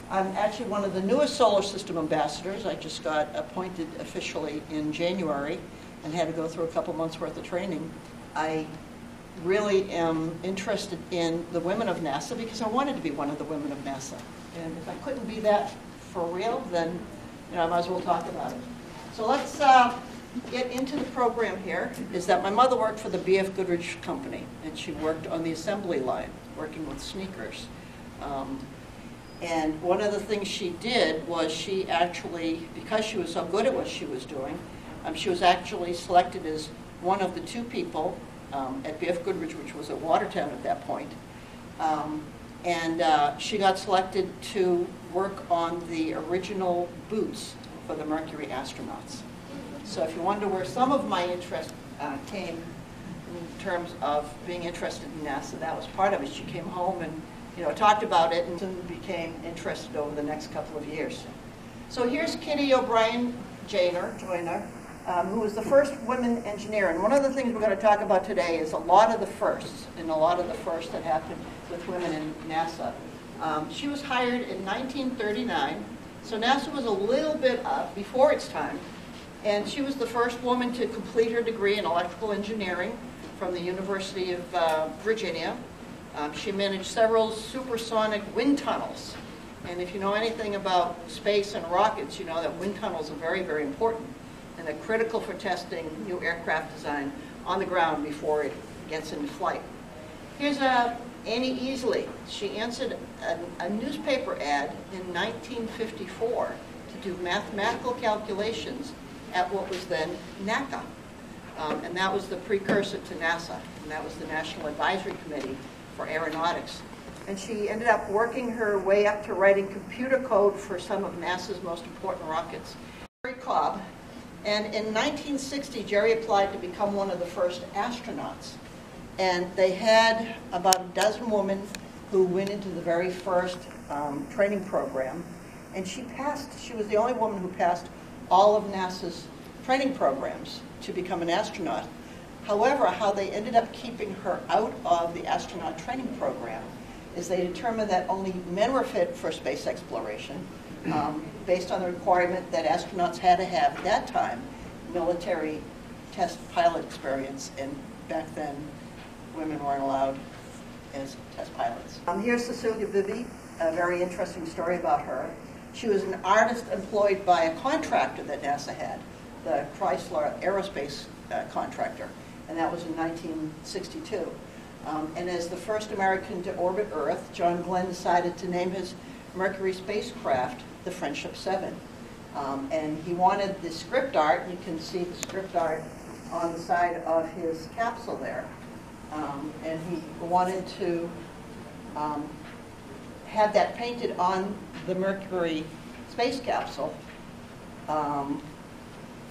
I'm actually one of the newest solar system ambassadors. I just got appointed officially in January and had to go through a couple months worth of training. I really am interested in the women of NASA because I wanted to be one of the women of NASA. And if I couldn't be that for real, then I might as well talk about it. So let's get into the program here. Is that my mother worked for the B.F. Goodrich Company, and she worked on the assembly line, working with sneakers. And one of the things she did was she actually, because she was so good at what she was doing, she was actually selected as one of the 2 people at B.F. Goodrich, which was at Watertown at that point. She got selected to work on the original boots for the Mercury astronauts. So if you wonder where some of my interest came in terms of being interested in NASA, that was part of it. She came home and talked about it and soon became interested over the next couple of years. So here's Kitty O'Brien Joyner, who was the first woman engineer. And one of the things we're going to talk about today is a lot of the firsts, and a lot of the firsts that happened with women in NASA. She was hired in 1939, so NASA was a little bit before its time. And she was the first woman to complete her degree in electrical engineering from the University of Virginia. She managed several supersonic wind tunnels. And if you know anything about space and rockets, you know that wind tunnels are very, very important. And they're critical for testing new aircraft design on the ground before it gets into flight. Here's Annie Easley. She answered a newspaper ad in 1954 to do mathematical calculations at what was then NACA. And that was the precursor to NASA. And that was the National Advisory Committee for Aeronautics. And she ended up working her way up to writing computer code for some of NASA's most important rockets. Jerry Cobb. And in 1960, Jerry applied to become one of the first astronauts. And they had about a dozen women who went into the very first training program. And she passed. She was the only woman who passed all of NASA's training programs to become an astronaut. However, how they ended up keeping her out of the astronaut training program is they determined that only men were fit for space exploration, based on the requirement that astronauts had to have, at that time, military test pilot experience, and back then, women weren't allowed as test pilots. Here's Cecilia Vivi, a very interesting story about her. She was an artist employed by a contractor that NASA had, the Chrysler Aerospace contractor, and that was in 1962. And as the first American to orbit Earth, John Glenn decided to name his Mercury spacecraft the Friendship 7. And he wanted the script art, you can see the script art on the side of his capsule there. And he wanted to have that painted on the Mercury space capsule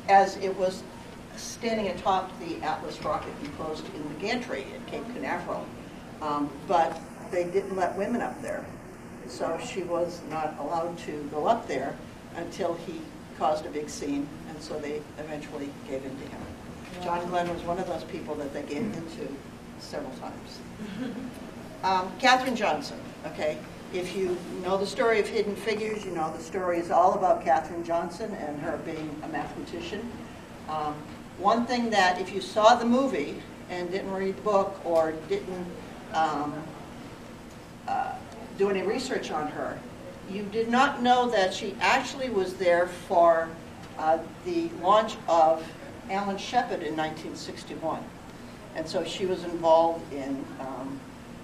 as it was standing atop the Atlas rocket enclosed in the gantry at Cape Canaveral. But they didn't let women up there. So she was not allowed to go up there until he caused a big scene, and so they eventually gave in to him. John Glenn was one of those people that they gave in to several times. Katherine Johnson, okay? If you know the story of Hidden Figures, you know the story is all about Katherine Johnson and her being a mathematician. One thing that, if you saw the movie and didn't read the book or didn't do any research on her, you did not know that she actually was there for the launch of Alan Shepard in 1961. And so she was involved in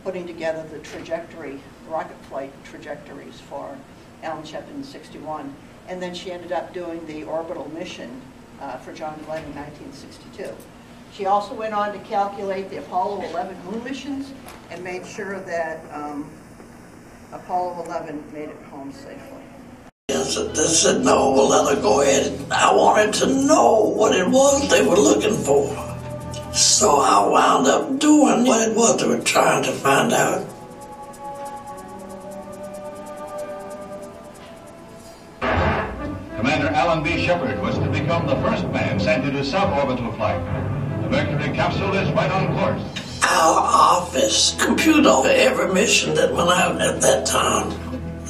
putting together the trajectory, rocket flight trajectories for Alan Shepard in '61. And then she ended up doing the orbital mission for John Glenn in 1962. She also went on to calculate the Apollo 11 moon missions and made sure that Apollo 11 made it home safely. Yes, they said, no, we'll let her go ahead. I wanted to know what it was they were looking for. So I wound up doing what it was they were trying to find out. Commander Alan B. Shepard was to become the first man sent into suborbital flight. The Mercury capsule is right on course. Our office computed over every mission that went out at that time.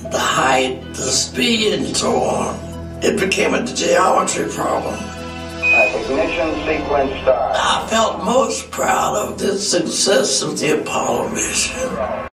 the height, the speed, and so on. It became a geometry problem. Ignition sequence start. I felt most proud of the success of the Apollo mission.